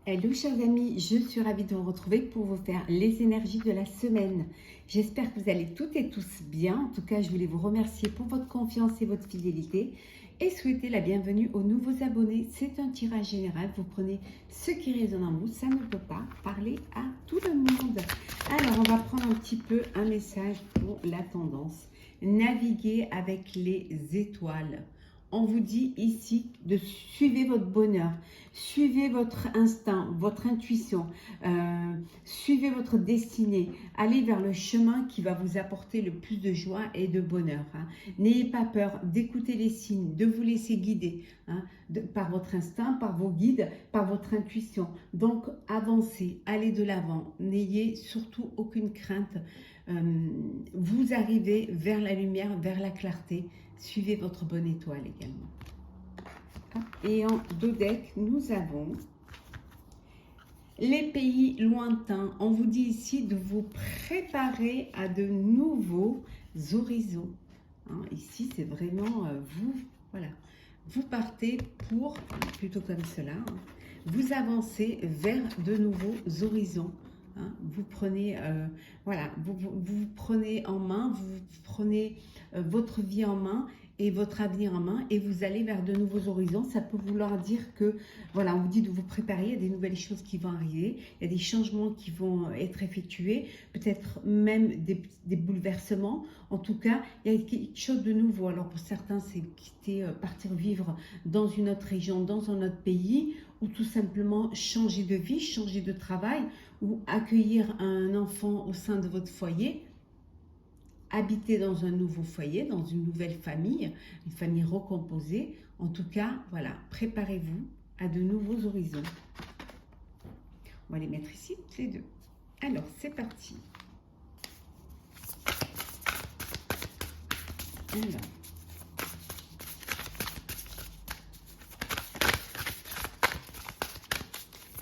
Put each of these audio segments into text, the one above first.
Hello chers amis, je suis ravie de vous retrouver pour vous faire les énergies de la semaine. J'espère que vous allez toutes et tous bien. En tout cas, je voulais vous remercier pour votre confiance et votre fidélité et souhaiter la bienvenue aux nouveaux abonnés. C'est un tirage général, vous prenez ce qui résonne en vous, ça ne peut pas parler à tout le monde. Alors, on va prendre un petit peu un message pour la tendance. Naviguer avec les étoiles. On vous dit ici de suivre votre bonheur, suivez votre instinct, votre intuition, suivez votre destinée, allez vers le chemin qui va vous apporter le plus de joie et de bonheur. N'ayez pas peur d'écouter les signes, de vous laisser guider par votre instinct, par vos guides, par votre intuition. Donc avancez, allez de l'avant, n'ayez surtout aucune crainte. Vous arrivez vers la lumière, vers la clarté. Suivez votre bonne étoile également. Et en dos deck, nous avons les pays lointains. On vous dit ici de vous préparer à de nouveaux horizons. Ici, c'est vraiment vous, voilà. Vous partez pour, plutôt comme cela, vous avancez vers de nouveaux horizons. Vous prenez, voilà, vous prenez en main, vous prenez votre vie en main et votre avenir en main et vous allez vers de nouveaux horizons. Ça peut vouloir dire que, voilà, on vous dit de vous préparer, il y a des nouvelles choses qui vont arriver, il y a des changements qui vont être effectués, peut-être même des bouleversements. En tout cas, il y a quelque chose de nouveau. Alors pour certains, c'est quitter, partir vivre dans une autre région, dans un autre pays, ou tout simplement changer de vie, changer de travail, ou accueillir un enfant au sein de votre foyer, habiter dans un nouveau foyer, dans une nouvelle famille, une famille recomposée. En tout cas, voilà, préparez-vous à de nouveaux horizons. On va les mettre ici, les deux. Alors, c'est parti. Alors.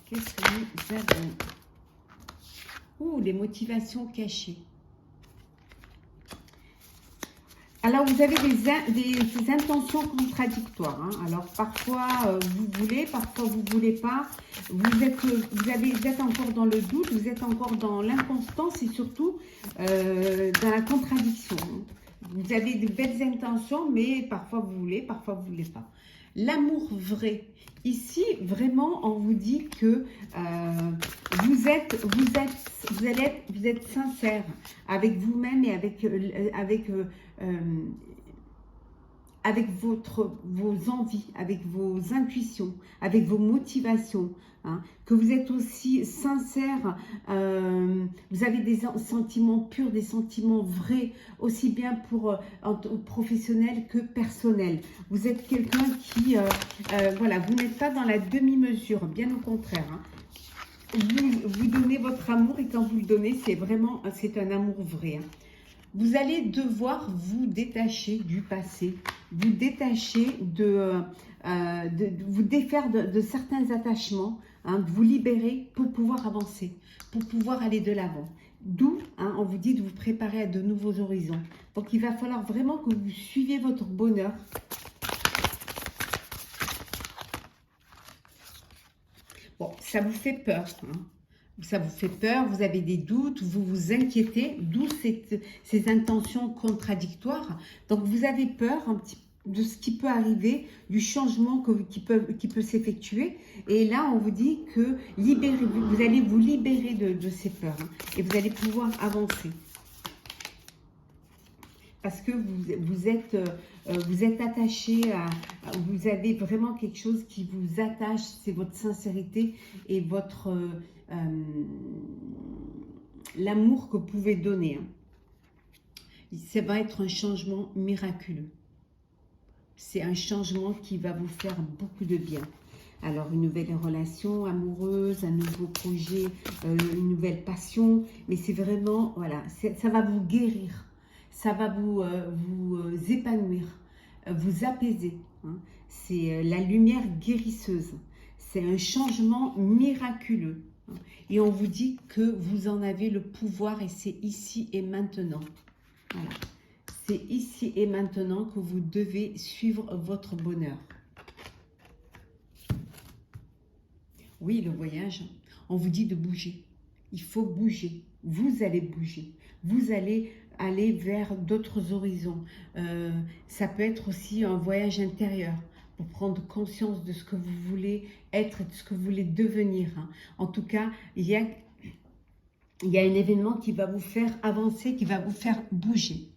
Qu'est-ce que nous avons? Ouh, les motivations cachées. Alors, vous avez des intentions contradictoires. Alors, parfois, vous voulez, parfois, vous ne voulez pas. Vous êtes encore dans le doute, vous êtes encore dans l'inconstance et surtout dans la contradiction. Vous avez de belles intentions, mais parfois, vous voulez, parfois, vous ne voulez pas. L'amour vrai. Ici, vraiment, on vous dit que vous êtes sincère avec vous-même et avec vos envies, avec vos intuitions, avec vos motivations, que vous êtes aussi sincère, vous avez des sentiments purs, des sentiments vrais, aussi bien pour professionnel que personnel. Vous êtes quelqu'un qui, voilà, vous n'êtes pas dans la demi-mesure, bien au contraire. Vous donnez votre amour et quand vous le donnez, c'est un amour vrai. Vous allez devoir vous détacher du passé, vous détacher vous défaire de certains attachements, vous libérer pour pouvoir avancer, pour pouvoir aller de l'avant. D'où, on vous dit de vous préparer à de nouveaux horizons. Donc, il va falloir vraiment que vous suiviez votre bonheur. Bon, ça vous fait peur, Ça vous fait peur, vous avez des doutes, vous vous inquiétez, d'où ces intentions contradictoires. Donc, vous avez peur un petit de ce qui peut arriver, du changement qui peut s'effectuer. Et là, on vous dit que vous allez vous libérer de ces peurs et vous allez pouvoir avancer. Parce que vous êtes attaché vous avez vraiment quelque chose qui vous attache, c'est votre sincérité et votre l'amour que vous pouvez donner. Ça va être un changement miraculeux. C'est un changement qui va vous faire beaucoup de bien. Alors, une nouvelle relation amoureuse, un nouveau projet, une nouvelle passion, mais c'est vraiment, voilà, ça va vous guérir. Ça va vous épanouir, vous apaiser. C'est la lumière guérisseuse. C'est un changement miraculeux. Et on vous dit que vous en avez le pouvoir et c'est ici et maintenant. Voilà. C'est ici et maintenant que vous devez suivre votre bonheur. Oui, le voyage, on vous dit de bouger. Il faut bouger. Vous allez bouger. Vous allez aller vers d'autres horizons. Ça peut être aussi un voyage intérieur pour prendre conscience de ce que vous voulez être et de ce que vous voulez devenir, hein. En tout cas, il y a un événement qui va vous faire avancer, qui va vous faire bouger.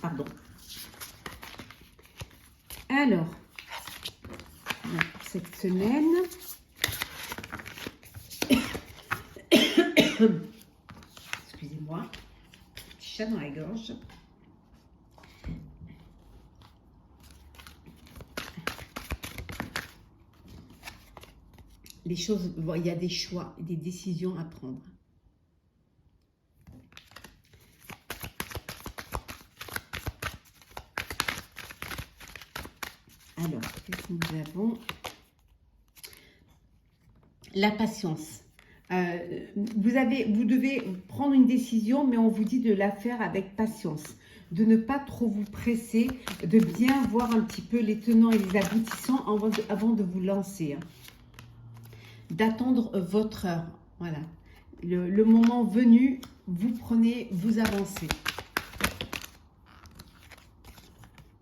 Pardon. Alors, pour cette semaine, excusez-moi, petit chat dans la gorge. Les choses, bon, il y a des choix, des décisions à prendre. Alors, qu'est-ce que nous avons? La patience. Vous devez prendre une décision, mais on vous dit de la faire avec patience. De ne pas trop vous presser, de bien voir un petit peu les tenants et les aboutissants avant de vous lancer, hein. D'attendre votre heure. Voilà. Le moment venu, vous prenez, vous avancez.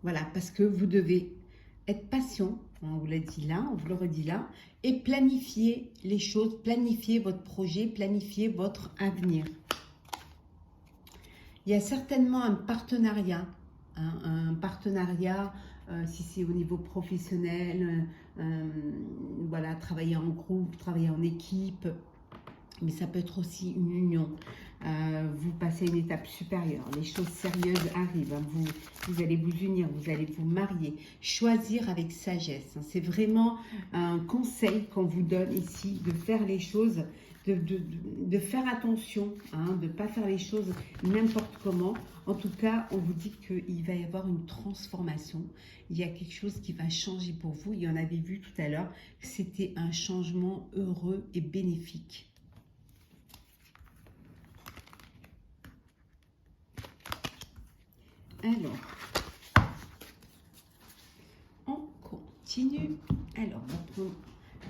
Voilà, parce que vous devez être patient, on vous l'a dit là, on vous le redit là, et planifier les choses, planifier votre projet, planifier votre avenir. Il y a certainement un partenariat, si c'est au niveau professionnel, voilà, travailler en groupe, travailler en équipe, mais ça peut être aussi une union. Vous passez une étape supérieure, les choses sérieuses arrivent, hein. Vous allez vous unir, vous allez vous marier, choisir avec sagesse, hein. C'est vraiment un conseil qu'on vous donne ici, de faire les choses, de faire attention, hein, de ne pas faire les choses n'importe comment. En tout cas, on vous dit qu'il va y avoir une transformation, il y a quelque chose qui va changer pour vous. Il y en avait vu tout à l'heure, c'était un changement heureux et bénéfique. Alors, on continue. Alors, on va prendre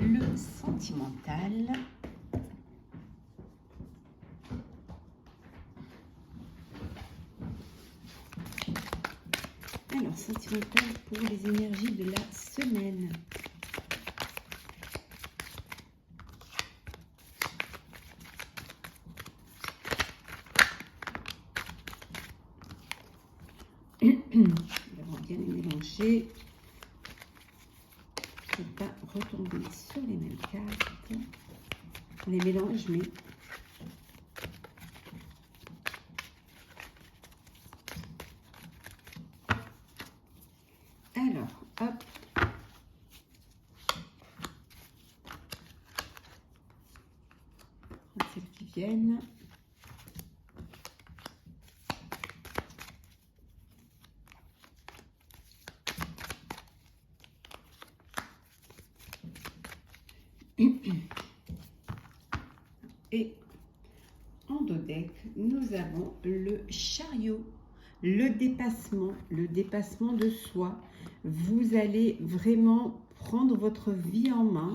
le sentimental. Alors, sentimental pour les énergies de la semaine. On va bien les mélanger. Je ne vais pas retomber sur les mêmes cartes. On les mélange, mais alors, hop. Celles qui viennent. Et en dos deck, nous avons le chariot, le dépassement de soi. Vous allez vraiment prendre votre vie en main,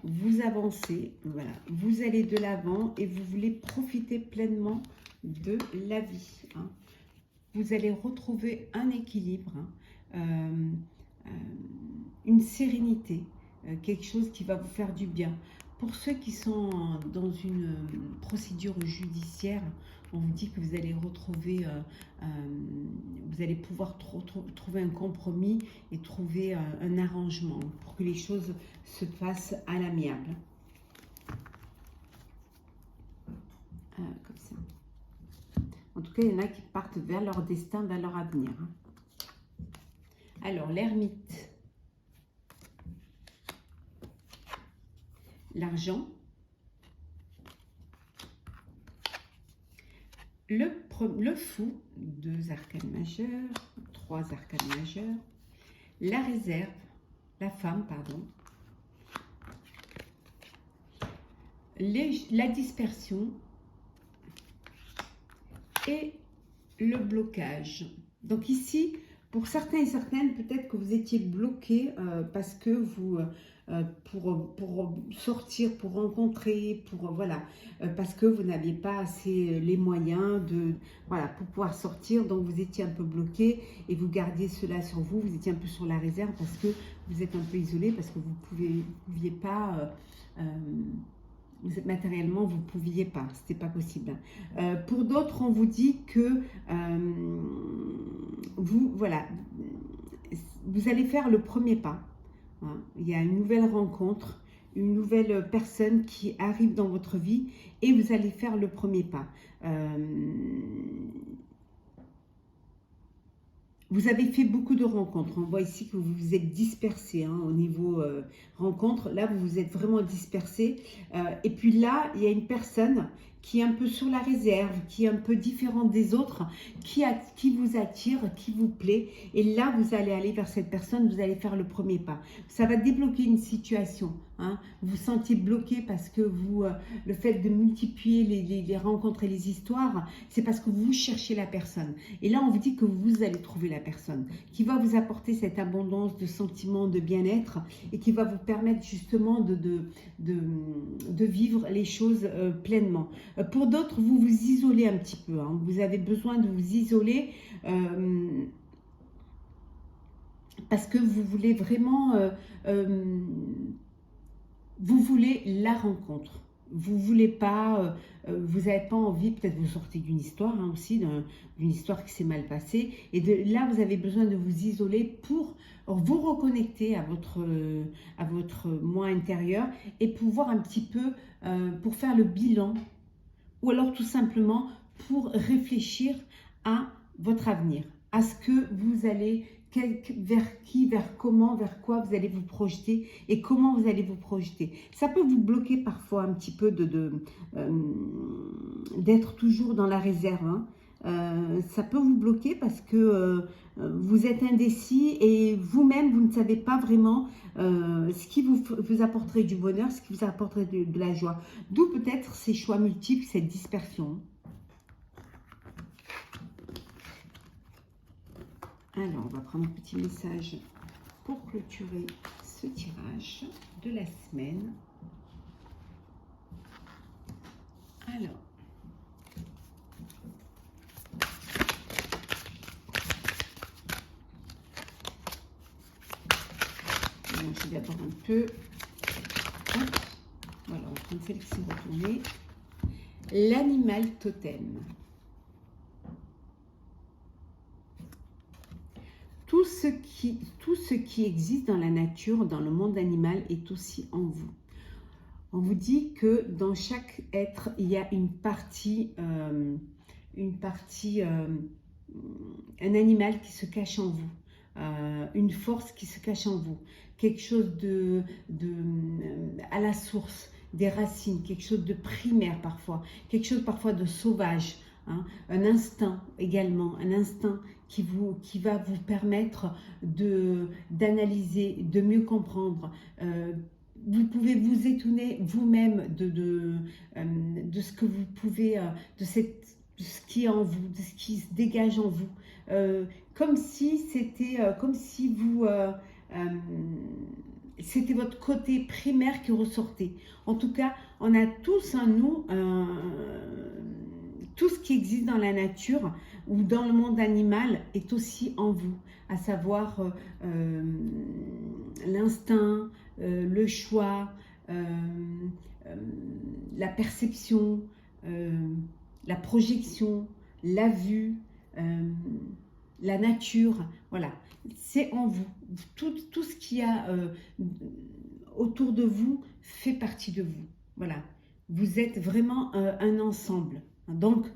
vous avancez, voilà, vous allez de l'avant et vous voulez profiter pleinement de la vie, hein. Vous allez retrouver un équilibre, hein, une sérénité, quelque chose qui va vous faire du bien. Pour ceux qui sont dans une procédure judiciaire, on vous dit que vous allez retrouver, vous allez pouvoir trouver un compromis et trouver un arrangement pour que les choses se passent à l'amiable. Comme ça. En tout cas, il y en a qui partent vers leur destin, vers leur avenir, hein. Alors, l'ermite. L'argent. Le fou, 2 arcanes majeures, 3 arcanes majeures. La réserve, la femme, pardon. La dispersion et le blocage. Donc ici, Pour certains et certaines, peut-être que vous étiez bloqué parce que vous, pour sortir, pour rencontrer, pour voilà, parce que vous n'aviez pas assez les moyens de, voilà, pour pouvoir sortir. Donc vous étiez un peu bloqué et vous gardiez cela sur vous. Vous étiez un peu sur la réserve parce que vous êtes un peu isolé, parce que vous ne pouviez pas. Matériellement, vous ne pouviez pas, c'était pas possible. Pour d'autres, on vous dit que vous, voilà, vous allez faire le premier pas. Hein. Il y a une nouvelle rencontre, une nouvelle personne qui arrive dans votre vie et vous allez faire le premier pas. Vous avez fait beaucoup de rencontres. On voit ici que vous vous êtes dispersé au niveau rencontre. Là, vous vous êtes vraiment dispersé. Et puis là, il y a une personne qui est un peu sur la réserve, qui est un peu différente des autres, qui vous attire, qui vous plaît. Et là, vous allez aller vers cette personne, vous allez faire le premier pas. Ça va débloquer une situation. Hein. Vous vous sentiez bloqué parce que vous, le fait de multiplier les rencontres et les histoires, c'est parce que vous cherchez la personne. Et là, on vous dit que vous allez trouver la personne qui va vous apporter cette abondance de sentiments de bien-être et qui va vous permettre justement de vivre les choses pleinement. Pour d'autres, vous vous isolez un petit peu. Hein. Vous avez besoin de vous isoler parce que vous voulez vraiment... vous voulez la rencontre. Vous voulez pas, vous n'avez pas envie, peut-être vous sortez d'une histoire aussi, d'une histoire qui s'est mal passée. Et là, vous avez besoin de vous isoler pour vous reconnecter à votre moi intérieur et pouvoir un petit peu, pour faire le bilan. Ou alors tout simplement pour réfléchir à votre avenir, à ce que vous allez, vers qui, vers comment, vers quoi vous allez vous projeter et comment vous allez vous projeter. Ça peut vous bloquer parfois un petit peu d'être toujours dans la réserve. Hein. Ça peut vous bloquer parce que vous êtes indécis et vous-même, vous ne savez pas vraiment ce qui vous apporterait du bonheur, ce qui vous apporterait de la joie. D'où peut-être ces choix multiples, cette dispersion. Alors, on va prendre un petit message pour clôturer ce tirage de la semaine. Alors, je vais d'abord un peu. Hop. Voilà, on va prendre celle qui s'est retournée. L'animal totem. Tout ce qui existe dans la nature, dans le monde animal, est aussi en vous. On vous dit que dans chaque être, il y a une partie, un animal qui se cache en vous. Une force qui se cache en vous, quelque chose à la source, des racines, quelque chose de primaire parfois, quelque chose parfois de sauvage, hein, un instinct également, un instinct qui va vous permettre d'analyser, de mieux comprendre. Vous pouvez vous étonner vous-même de ce que vous pouvez, de ce qui est en vous, de ce qui se dégage en vous. Comme si c'était, c'était votre côté primaire qui ressortait. En tout cas, on a tous en nous tout ce qui existe dans la nature ou dans le monde animal est aussi en vous, à savoir l'instinct, le choix, la perception, la projection, la vue, la nature, voilà, c'est en vous. Tout ce qu'il y a autour de vous fait partie de vous. Voilà, vous êtes vraiment un ensemble. Donc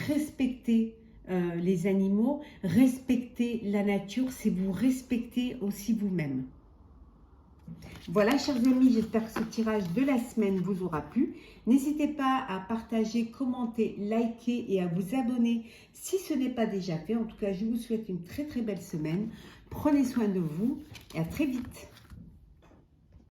respectez les animaux, respectez la nature, c'est vous respecter aussi vous-même. Voilà, chers amis, j'espère que ce tirage de la semaine vous aura plu. N'hésitez pas à partager, commenter, liker et à vous abonner si ce n'est pas déjà fait. En tout cas, je vous souhaite une très très belle semaine. Prenez soin de vous et à très vite.